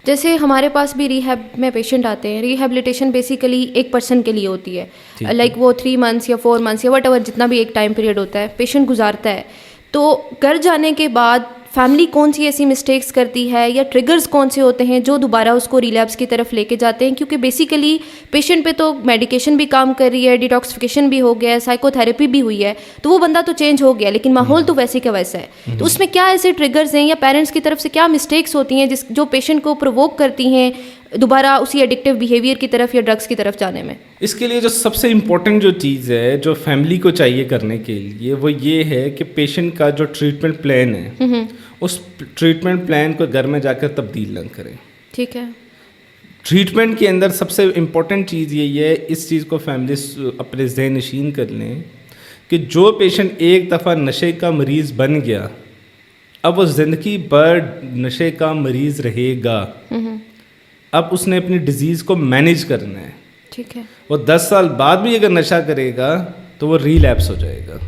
جیسے ہمارے پاس بھی ریہیب میں پیشنٹ آتے ہیں. ریہیبلیٹیشن بیسیکلی ایک پرسن کے لیے ہوتی ہے, لائک وہ 3 months یا 4 months یا وٹ ایور جتنا بھی ایک ٹائم پیریڈ ہوتا ہے پیشنٹ گزارتا ہے. تو گھر جانے کے بعد فیملی کون سی ایسی مسٹیکس کرتی ہے یا ٹریگرز کون سے ہوتے ہیں جو دوبارہ اس کو ریلیپس کی طرف لے کے جاتے ہیں؟ کیونکہ بیسیکلی پیشنٹ پہ تو میڈیکیشن بھی کام کر رہی ہے, ڈیٹاکسیفیکیشن بھی ہو گیا ہے, سائیکو تھراپی بھی ہوئی ہے, تو وہ بندہ تو چینج ہو گیا لیکن ماحول تو ویسے کا ویسا ہے. تو اس میں کیا ایسے ٹریگرز ہیں یا پیرنٹس کی طرف سے کیا مسٹیکس ہوتی ہیں جو پیشنٹ کو پرووک کرتی ہیں دوبارہ اسی ایڈکٹیو بیہیویئر کی طرف یا ڈرگس کی طرف جانے میں؟ اس کے لیے جو سب سے امپورٹنٹ جو چیز ہے جو فیملی کو چاہیے کرنے کے لیے وہ یہ ہے کہ پیشنٹ کا جو ٹریٹمنٹ پلان ہے اس ٹریٹمنٹ پلان کو گھر میں جا کر تبدیل نہ کریں. ٹھیک ہے. ٹریٹمنٹ کے اندر سب سے امپورٹنٹ چیز یہی ہے, اس چیز کو فیملیز اپنے ذہن نشین کر لیں کہ جو پیشنٹ ایک دفعہ نشے کا مریض بن گیا اب وہ زندگی بھر نشے کا مریض رہے گا. اب اس نے اپنی ڈیزیز کو مینیج کرنا ہے. ٹھیک ہے. وہ 10 سال بعد بھی اگر نشہ کرے گا تو وہ ریلیپس ہو جائے گا.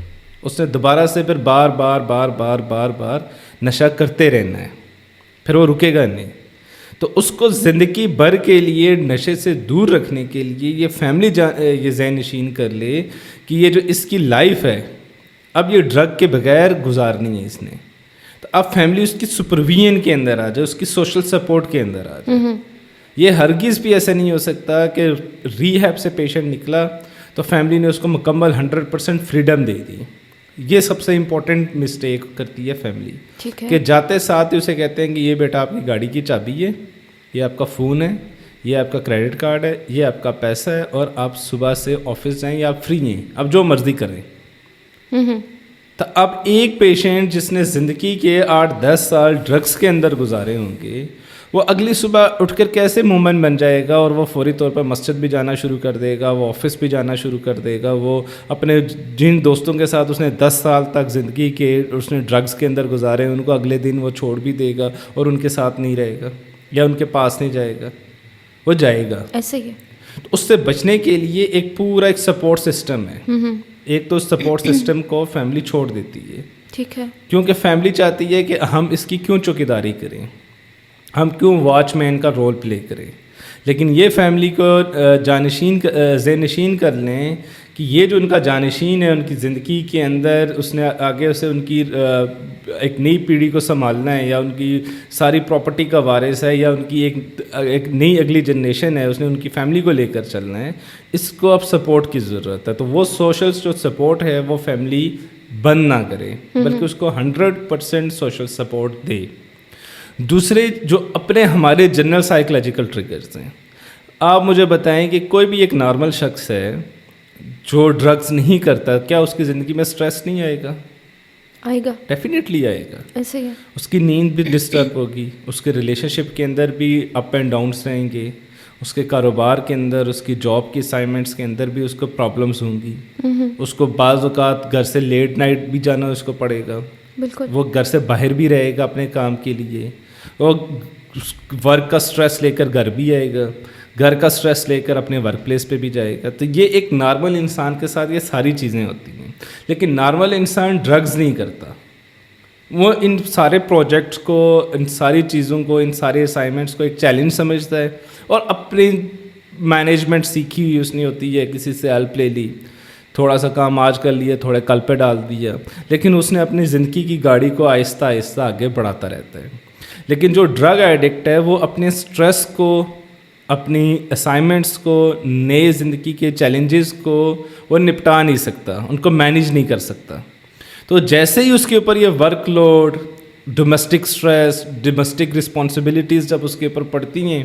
اس نے دوبارہ سے پھر بار بار نشہ کرتے رہنا ہے, پھر وہ رکے گا نہیں. تو اس کو زندگی بھر کے لیے نشے سے دور رکھنے کے لیے یہ فیملی یہ ذہن نشین کر لے کہ یہ جو اس کی لائف ہے اب یہ ڈرگ کے بغیر گزارنی ہے اس نے. تو اب فیملی اس کی سپرویژن کے اندر آ جائے, اس کی سوشل سپورٹ کے اندر آ جائے. یہ ہرگز بھی ایسا نہیں ہو سکتا کہ ریہیب سے پیشنٹ نکلا تو فیملی نے اس کو مکمل 100% فریڈم دے دی. یہ سب سے امپورٹنٹ مسٹیک کرتی ہے فیملی کہ جاتے ساتھ ہی اسے کہتے ہیں کہ یہ بیٹا آپ کی گاڑی کی چابی ہے, یہ آپ کا فون ہے, یہ آپ کا کریڈٹ کارڈ ہے, یہ آپ کا پیسہ ہے, اور آپ صبح سے آفس جائیں یا آپ فری ہیں, اب جو مرضی کریں. تو اب ایک پیشنٹ جس نے زندگی کے 8-10 سال ڈرگس کے اندر گزارے ہوں گے وہ اگلی صبح اٹھ کر کیسے مومن بن جائے گا, اور وہ فوری طور پر مسجد بھی جانا شروع کر دے گا, وہ آفس بھی جانا شروع کر دے گا, وہ اپنے جن دوستوں کے ساتھ اس نے 10 سال تک زندگی کے اس نے ڈرگس کے اندر گزارے ان کو اگلے دن وہ چھوڑ بھی دے گا اور ان کے ساتھ نہیں رہے گا یا ان کے پاس نہیں جائے گا, وہ جائے گا. ایسے ہی ہے. تو اس سے بچنے کے لیے ایک پورا ایک سپورٹ سسٹم ہے. ایک تو سپورٹ سسٹم کو فیملی چھوڑ دیتی ہے. ٹھیک ہے. کیونکہ فیملی چاہتی ہے کہ ہم اس کی کیوں چوکیداری کریں, ہم کیوں واچ مین کا رول پلے کریں. لیکن یہ فیملی کو ذہن نشین کر لیں کہ یہ جو ان کا جانشین ہے ان کی زندگی کے اندر اس نے آگے اسے ان کی ایک نئی پیڑھی کو سنبھالنا ہے, یا ان کی ساری پراپرٹی کا وارث ہے, یا ان کی ایک نئی اگلی جنریشن ہے, اس نے ان کی فیملی کو لے کر چلنا ہے. اس کو اب سپورٹ کی ضرورت ہے. تو وہ سوشل جو سپورٹ ہے وہ فیملی بند نہ کرے بلکہ اس کو 100% سوشل سپورٹ دے. دوسرے جو اپنے ہمارے جنرل سائیکولوجیکل ٹریگرز ہیں, آپ مجھے بتائیں کہ کوئی بھی ایک نارمل شخص ہے جو ڈرگز نہیں کرتا, کیا اس کی زندگی میں سٹریس نہیں آئے گا؟ آئے گا, ڈیفینیٹلی آئے گا. ایسے ہی اس کی نیند بھی ڈسٹرب ہوگی, اس کے ریلیشن شپ کے اندر بھی اپ اینڈ ڈاؤنس رہیں گے, اس کے کاروبار کے اندر, اس کی جاب کی اسائنمنٹس کے اندر بھی اس کو پرابلمس ہوں گی. اس کو بعض اوقات گھر سے لیٹ نائٹ بھی جانا اس کو پڑے گا. بالکل. وہ گھر سے باہر بھی رہے گا اپنے کام کے لیے, وہ ورک کا سٹریس لے کر گھر بھی آئے گا, گھر کا سٹریس لے کر اپنے ورک پلیس پہ بھی جائے گا. تو یہ ایک نارمل انسان کے ساتھ یہ ساری چیزیں ہوتی ہیں. لیکن نارمل انسان ڈرگز نہیں کرتا, وہ ان سارے پروجیکٹس کو, ان ساری چیزوں کو, ان سارے اسائنمنٹس کو ایک چیلنج سمجھتا ہے, اور اپنی مینجمنٹ سیکھی ہوئی اس نے ہوتی ہے, کسی سے ہیلپ لے لی, تھوڑا سا کام آج کر لیا, تھوڑے کل پہ ڈال دیا, لیکن اس نے اپنی زندگی کی گاڑی کو آہستہ آہستہ آگے بڑھاتا رہتا ہے. لیکن جو ڈرگ ایڈکٹ ہے وہ اپنے سٹریس کو, اپنی اسائنمنٹس کو, نئے زندگی کے چیلنجز کو وہ نپٹا نہیں سکتا, ان کو مینیج نہیں کر سکتا. تو جیسے ہی اس کے اوپر یہ workload, domestic stress, domestic responsibilities جب اس کے اوپر پڑتی ہیں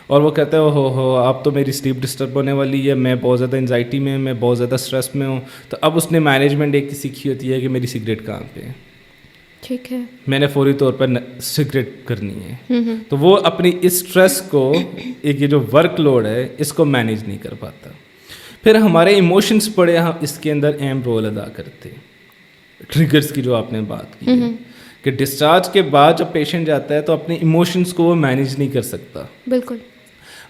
اور وہ کہتا ہے ہو اب تو میری سلیپ ڈسٹرب ہونے والی ہے, میں بہت زیادہ انزائٹی میں, میں بہت زیادہ اسٹریس میں ہوں, تو اب اس نے مینجمنٹ ایک سیکھی ہوتی ہے کہ میری سگریٹ کہاں پہ ہے, ٹھیک ہے, میں نے فوری طور پر سگریٹ کرنی ہے. تو وہ اپنی اسٹریس کو, ایک یہ جو ورک لوڈ ہے اس کو مینیج نہیں کر پاتا. پھر ہمارے ایموشنس بڑے اس کے اندر اہم رول ادا کرتے. ٹریگرز کی جو آپ نے بات کی ہے کہ ڈسچارج کے بعد جب پیشنٹ جاتا ہے تو اپنے ایموشنس کو وہ مینیج نہیں کر سکتا. بالکل.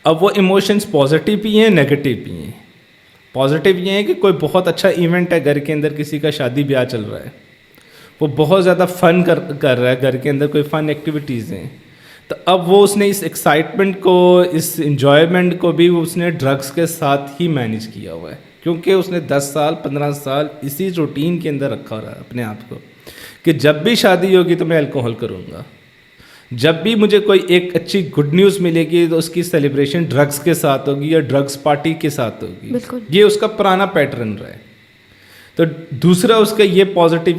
اب وہ ایموشنس پازیٹیو بھی ہیں, نیگیٹیو بھی ہیں. پازیٹیو یہ ہے کہ کوئی بہت اچھا ایونٹ ہے گھر کے اندر, کسی کا شادی بیاہ چل رہا ہے, وہ بہت زیادہ فن کر رہا ہے گھر کے اندر, کوئی فن ایکٹیویٹیز ہیں, تو اب وہ اس نے اس ایکسائٹمنٹ کو, اس انجوائمنٹ کو بھی اس نے ڈرگس کے ساتھ ہی مینیج کیا ہوا ہے, کیونکہ اس نے 10 سال 15 سال اسی روٹین کے اندر رکھا رہا ہے اپنے آپ کو کہ جب بھی شادی ہوگی تو میں الکوہل کروں گا, جب بھی مجھے کوئی ایک اچھی گڈ نیوز ملے گی تو اس کی سیلیبریشن ڈرگس کے ساتھ ہوگی یا ڈرگس پارٹی کے ساتھ ہوگی. یہ اس کا پرانا پیٹرن رہا ہے. تو دوسرا اس کا یہ پازیٹیو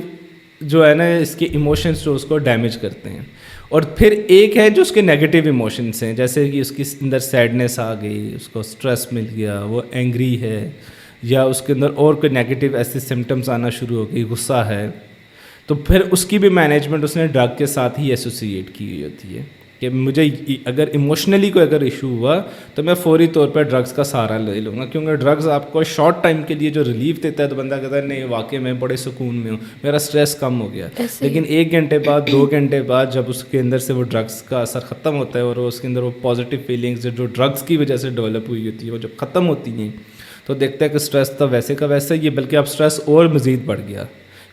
جو ہے نا, اس کے ایموشنس جو اس کو ڈیمیج کرتے ہیں. اور پھر ایک ہے جو اس کے نیگیٹو ایموشنس ہیں, جیسے کہ اس کی اندر سیڈنس آ گئی, اس کو اسٹریس مل گیا, وہ اینگری ہے, یا اس کے اندر اور کوئی نیگیٹو ایسے سمٹمس آنا شروع ہو گئی, غصہ ہے, تو پھر اس کی بھی مینجمنٹ اس نے ڈرگ کے ساتھ ہی ایسوسیٹ کی ہوئی ہوتی ہے کہ مجھے اگر ایموشنلی کوئی اگر ایشو ہوا تو میں فوری طور پر ڈرگس کا سہارا لے لوں گا, کیونکہ ڈرگز آپ کو شارٹ ٹائم کے لیے جو ریلیف دیتا ہے تو بندہ کہتا ہے نہیں واقعی میں بڑے سکون میں ہوں, میرا اسٹریس کم ہو گیا. لیکن 1 گھنٹے بعد 2 گھنٹے بعد جب اس کے اندر سے وہ ڈرگس کا اثر ختم ہوتا ہے اور اس کے اندر وہ پازیٹیو فیلنگس جو ڈرگس کی وجہ سے ڈیولپ ہوئی ہوتی ہے وہ جب ختم ہوتی ہیں تو دیکھتا ہے کہ اسٹریس تو ویسے کا ویسا ہی ہے, بلکہ اب اسٹریس اور مزید بڑھ گیا,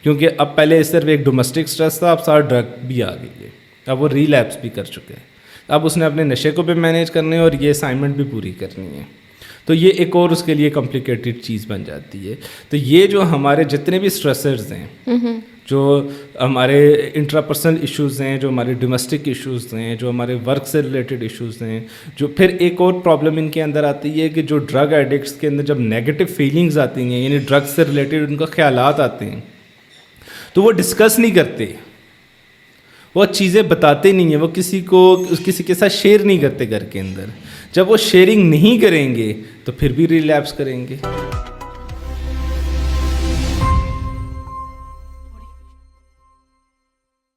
کیونکہ اب پہلے صرف ایک ڈومیسٹک اسٹریس تھا, اب سارا ڈرگ بھی آ گئی ہے, اب وہ ریلیپس بھی کر چکے ہیں, اب اس نے اپنے نشے کو بھی مینیج کرنے اور یہ اسائنمنٹ بھی پوری کرنی ہے. تو یہ ایک اور اس کے لیے کمپلیکیٹڈ چیز بن جاتی ہے. تو یہ جو ہمارے جتنے بھی اسٹریسرز ہیں, جو ہمارے انٹراپرسنل ایشوز ہیں, جو ہمارے ڈومیسٹک ایشوز ہیں, جو ہمارے ورک سے ریلیٹڈ ایشوز ہیں, جو پھر ایک اور پرابلم ان کے اندر آتی ہے کہ جو ڈرگ ایڈکٹس کے اندر جب نیگیٹو فیلنگز آتی ہیں, یعنی ڈرگ سے ریلیٹڈ ان کا خیالات آتے ہیں, تو وہ ڈسکس نہیں کرتے, وہ چیزیں بتاتے نہیں ہیں, وہ کسی کے ساتھ شیئر نہیں کرتے گھر کے اندر. جب وہ شیئرنگ نہیں کریں گے تو پھر بھی ریلیپس کریں گے.